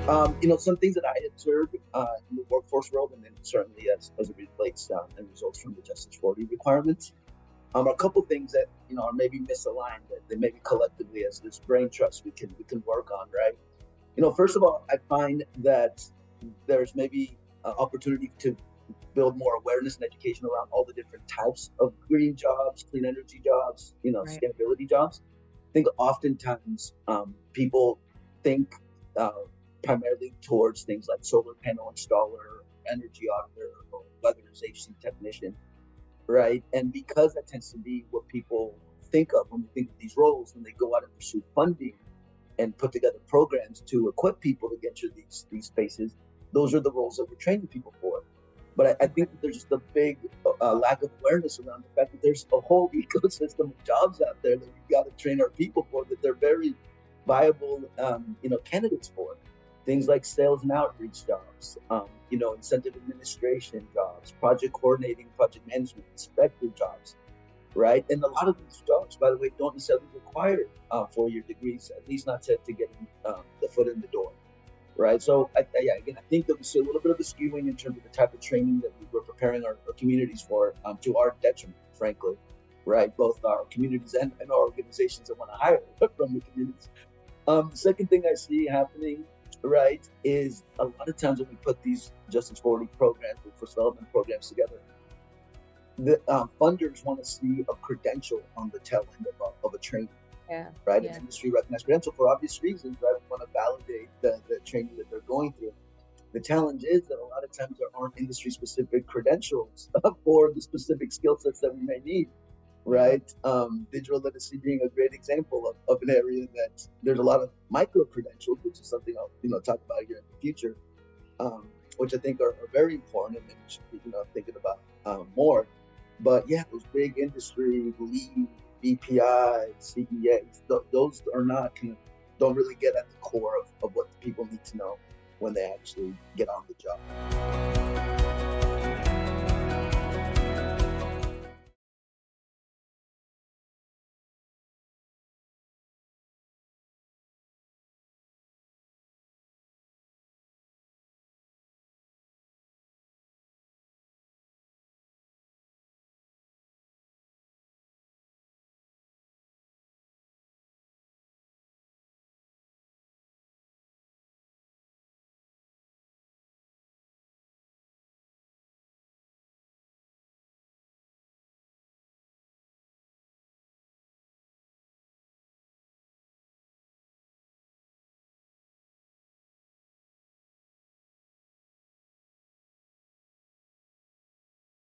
Some things that I observed in the workforce world, and then certainly as it relates and results from the Justice 40 requirements, are a couple things that are maybe misaligned that maybe collectively as this brain trust we can work on, right? First of all, I find that there's maybe opportunity to build more awareness and education around all the different types of green jobs, clean energy jobs, Right. sustainability jobs. I think oftentimes people think uh, primarily towards things like solar panel installer, energy auditor, or weatherization technician, right? And because that tends to be what people think of when they think of these roles, when they go out and pursue funding and put together programs to equip people to get to these spaces, those are the roles that we're training people for. But I Okay. think that there's just a big lack of awareness around the fact that there's a whole ecosystem of jobs out there that we've got to train our people for, that they're very viable, candidates for. Things like sales and outreach jobs, incentive administration jobs, project coordinating, project management, inspector jobs, right? And a lot of these jobs, by the way, don't necessarily require 4-year degrees, at least not to get the foot in the door, right? So, yeah, again, I think that we see a little bit of a skewing in terms of the type of training that we're preparing our communities for, to our detriment, frankly, right? Both our communities and our organizations that want to hire from the communities. The second thing I see happening, right, is a lot of times when we put these Justice 40 programs, workforce development programs together, the funders want to see a credential on the tail end of a training, Yeah. right? An Yeah. industry recognized credential for obvious reasons, right? We want to validate the training that they're going through. The challenge is that a lot of times there aren't industry specific credentials for the specific skill sets that we may need, Yeah. right? Digital literacy being a great example of an area that there's a lot of micro credentials, which is something I'll talk about here in the future, which I think are very important and we should be thinking about more. But yeah, those big industry lead BPI, CEAs, those are not don't really get at the core of what the people need to know when they actually get on the job.